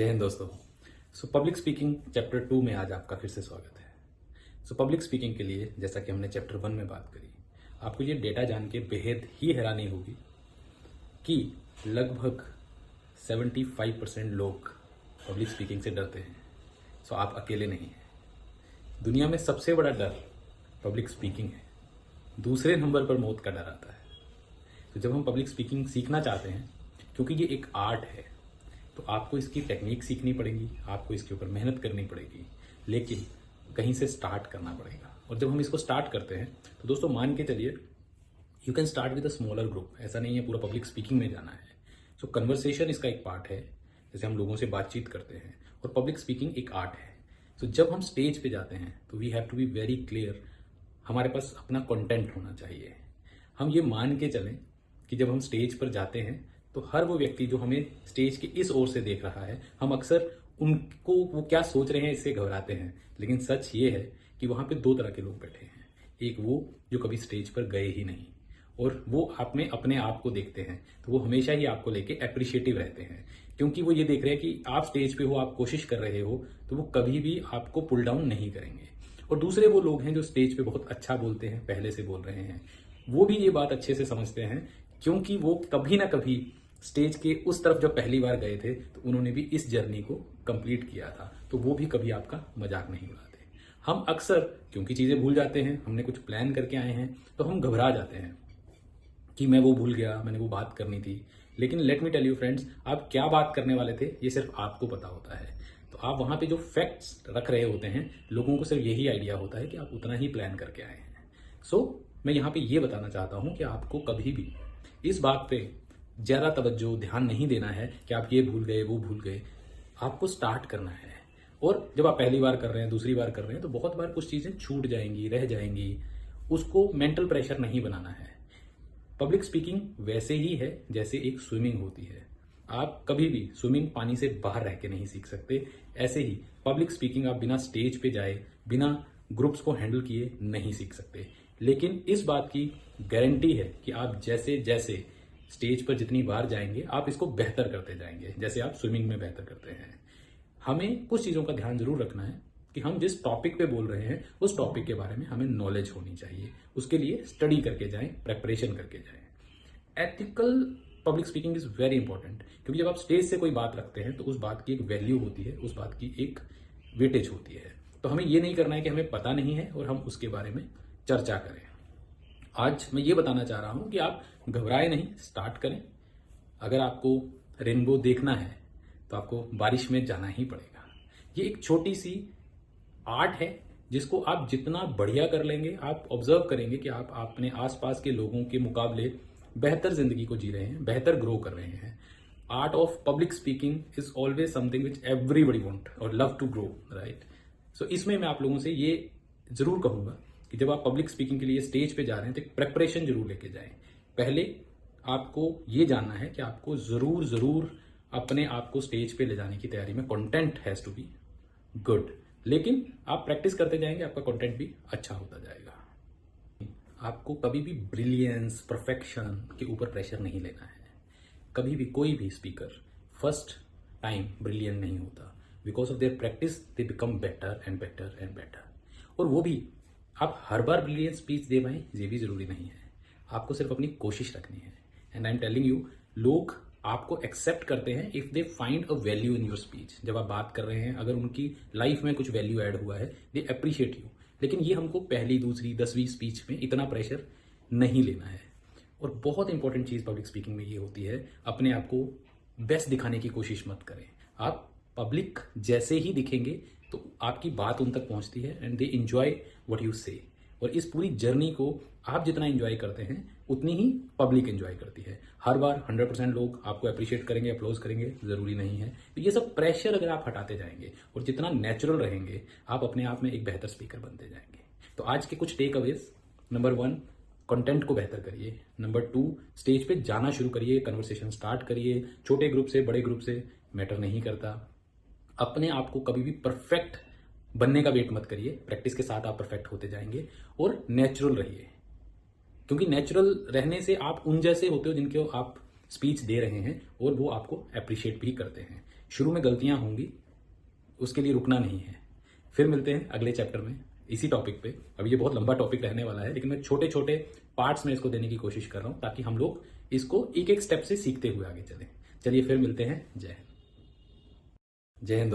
जय हिंद दोस्तों। Public speaking chapter 2 में आज आपका फिर से स्वागत है। पब्लिक स्पीकिंग के लिए जैसा कि हमने चैप्टर 1 में बात करी, आपको ये डेटा जान के बेहद ही हैरानी होगी कि लगभग 75% लोग पब्लिक स्पीकिंग से डरते हैं। आप अकेले नहीं हैं। दुनिया में सबसे बड़ा डर पब्लिक स्पीकिंग है। दूसरे नंबर पर मौत का डर आता है। जब हम पब्लिक स्पीकिंग सीखना चाहते हैं, क्योंकि ये एक आर्ट है, तो आपको इसकी टेक्निक सीखनी पड़ेगी, आपको इसके ऊपर मेहनत करनी पड़ेगी, लेकिन कहीं से स्टार्ट करना पड़ेगा। और जब हम इसको स्टार्ट करते हैं तो दोस्तों मान के चलिए, you can start with a smaller group. ऐसा नहीं है पूरा पब्लिक स्पीकिंग में जाना है। कन्वर्सेशन इसका एक पार्ट है, जैसे हम लोगों से बातचीत करते हैं, और पब्लिक स्पीकिंग एक आर्ट है। जब हम स्टेज पे जाते हैं तो we have to be very clear. हमारे पास अपना कंटेंट होना चाहिए। हम ये मान के चलें कि जब हम स्टेज पर जाते हैं तो हर वो व्यक्ति जो हमें स्टेज के इस ओर से देख रहा है, हम अक्सर उनको वो क्या सोच रहे हैं इससे घबराते हैं। लेकिन सच ये है कि वहां पे दो तरह के लोग बैठे हैं। एक वो जो कभी स्टेज पर गए ही नहीं, और वो आप में अपने आप को देखते हैं, तो वो हमेशा ही आपको लेके अप्रिशिएटिव रहते हैं, क्योंकि वो ये देख रहे हैं कि आप स्टेज पे हो, आप कोशिश कर रहे हो, तो वो कभी भी आपको पुल डाउन नहीं करेंगे। और दूसरे वो लोग हैं जो स्टेज पे बहुत अच्छा बोलते हैं, पहले से बोल रहे हैं। वो भी ये बात अच्छे से समझते हैं, क्योंकि वो कभी ना कभी स्टेज के उस तरफ जब पहली बार गए थे तो उन्होंने भी इस जर्नी को कंप्लीट किया था, तो वो भी कभी आपका मजाक नहीं उड़ाते। हम अक्सर क्योंकि चीजें भूल जाते हैं, हमने कुछ प्लान करके आए हैं, तो हम घबरा जाते हैं कि मैं वो भूल गया, मैंने वो बात करनी थी। लेकिन let me tell you friends, आप क्या बात करने वाले थे ये सिर्फ आपको पता होता है। तो आप वहां पे जो फैक्ट्स रख रहे होते हैं, लोगों को सिर्फ यही आइडिया होता है कि आप उतना ही प्लान करके आए हैं। मैं यहाँ पे ये बताना चाहता हूं कि आपको कभी भी इस बात पे ज्यादा तवज्जो ध्यान नहीं देना है कि आप ये भूल गए वो भूल गए। आपको स्टार्ट करना है, और जब आप पहली बार कर रहे हैं, दूसरी बार कर रहे हैं, तो बहुत बार कुछ चीजें छूट जाएंगी, रह जाएंगी। उसको मेंटल प्रेशर नहीं बनाना है। पब्लिक स्पीकिंग वैसे ही है जैसे एक स्विमिंग होती है। आप कभी भी स्विमिंग पानी से बाहर रह के नहीं सीख सकते। ऐसे ही पब्लिक स्पीकिंग आप बिना स्टेज पे जाए, बिना ग्रुप्स को हैंडल किए नहीं सीख सकते। लेकिन इस बात की गारंटी है कि आप जैसे जैसे स्टेज पर जितनी बार जाएंगे, आप इसको बेहतर करते जाएंगे, जैसे आप स्विमिंग में बेहतर करते हैं। हमें कुछ चीजों का ध्यान जरूर रखना है कि हम जिस टॉपिक पे बोल रहे हैं, उस टॉपिक के बारे में हमें नॉलेज होनी चाहिए। उसके लिए स्टडी करके जाएं, प्रेपरेशन करके जाएं। Ethical public speaking is very important, क्योंकि जब आप स्टेज से कोई बात रखते हैं तो उस बात की एक वैल्यू होती है, उस बात की एक वेटेज होती है। तो हमें ये नहीं करना है कि हमें पता नहीं है और हम उसके बारे में चर्चा करें। आज मैं ये बताना चाह रहा हूं कि आप घबराए नहीं, स्टार्ट करें। अगर आपको रेनबो देखना है तो आपको बारिश में जाना ही पड़ेगा। ये एक छोटी सी आर्ट है, जिसको आप जितना बढ़िया कर लेंगे, आप ऑब्जर्व करेंगे कि आप अपने आसपास के लोगों के मुकाबले बेहतर जिंदगी को जी रहे हैं, बेहतर ग्रो कर रहे हैं। Art of public speaking is always something which everybody want और लव टू ग्रो, राइट। इसमें मैं आप लोगों से ये जरूर कहूंगा कि जब आप पब्लिक स्पीकिंग के लिए स्टेज पे जा रहे हैं तो एक प्रेपरेशन जरूर लेके जाएं। पहले आपको ये जानना है कि आपको जरूर जरूर अपने आप को स्टेज पे ले जाने की तैयारी में content has to be good. लेकिन आप प्रैक्टिस करते जाएंगे, आपका कंटेंट भी अच्छा होता जाएगा। आपको कभी भी ब्रिलियंस, परफेक्शन के ऊपर प्रेशर नहीं लेना है। कभी भी कोई भी स्पीकर फर्स्ट टाइम ब्रिलियंट नहीं होता। Because of their practice they become better and better and better. और वो भी आप हर बार ब्रिलियंट स्पीच दे पाए ये भी जरूरी नहीं है। आपको सिर्फ अपनी कोशिश रखनी है। And I am telling you, लोग आपको एक्सेप्ट करते हैं if they find a value in your speech. जब आप बात कर रहे हैं, अगर उनकी लाइफ में कुछ वैल्यू ऐड हुआ है, दे अप्रिशिएट यू। लेकिन ये हमको पहली, दूसरी, 10वीं स्पीच में इतना प्रेशर नहीं लेना है। और बहुत इंपॉर्टेंट चीज पब्लिक स्पीकिंग में ये होती है, अपने आप को बेस्ट दिखाने की कोशिश मत करें। आप पब्लिक जैसे ही दिखेंगे तो आपकी बात उन तक पहुंचती है and they enjoy what you से। और इस पूरी जर्नी को आप जितना एंजॉय करते हैं, उतनी ही पब्लिक एंजॉय करती है। हर बार 100% लोग आपको अप्रिशिएट करेंगे, अप्लोज करेंगे, जरूरी नहीं है। तो ये सब प्रेशर अगर आप हटाते जाएंगे और जितना नेचुरल रहेंगे, आप अपने आप में एक बेहतर स्पीकर बनते जाएंगे। तो आज के कुछ टेक अवेज: नंबर 1, कंटेंट को बेहतर करिए। नंबर 2, स्टेज पे जाना शुरू करिए, कन्वर्सेशन स्टार्ट करिए। छोटे ग्रुप से, बड़े ग्रुप से मैटर नहीं करता। अपने आप को कभी भी परफेक्ट बनने का वेट मत करिए, प्रैक्टिस के साथ आप परफेक्ट होते जाएंगे। और नेचुरल रहिए, क्योंकि नेचुरल रहने से आप उन जैसे होते हो जिनको आप स्पीच दे रहे हैं, और वो आपको अप्रिशिएट भी करते हैं। शुरू में गलतियां होंगी, उसके लिए रुकना नहीं है। फिर मिलते हैं अगले चैप्टर में इसी टॉपिक पे। अभी ये बहुत लंबा टॉपिक रहने वाला है, लेकिन मैं छोटे छोटे पार्ट्स में इसको देने की कोशिश कर रहा हूं ताकि हम लोग इसको एक एक स्टेप से सीखते हुए आगे चलें। चलिए फिर मिलते हैं। जय हिंद। जय हिंद।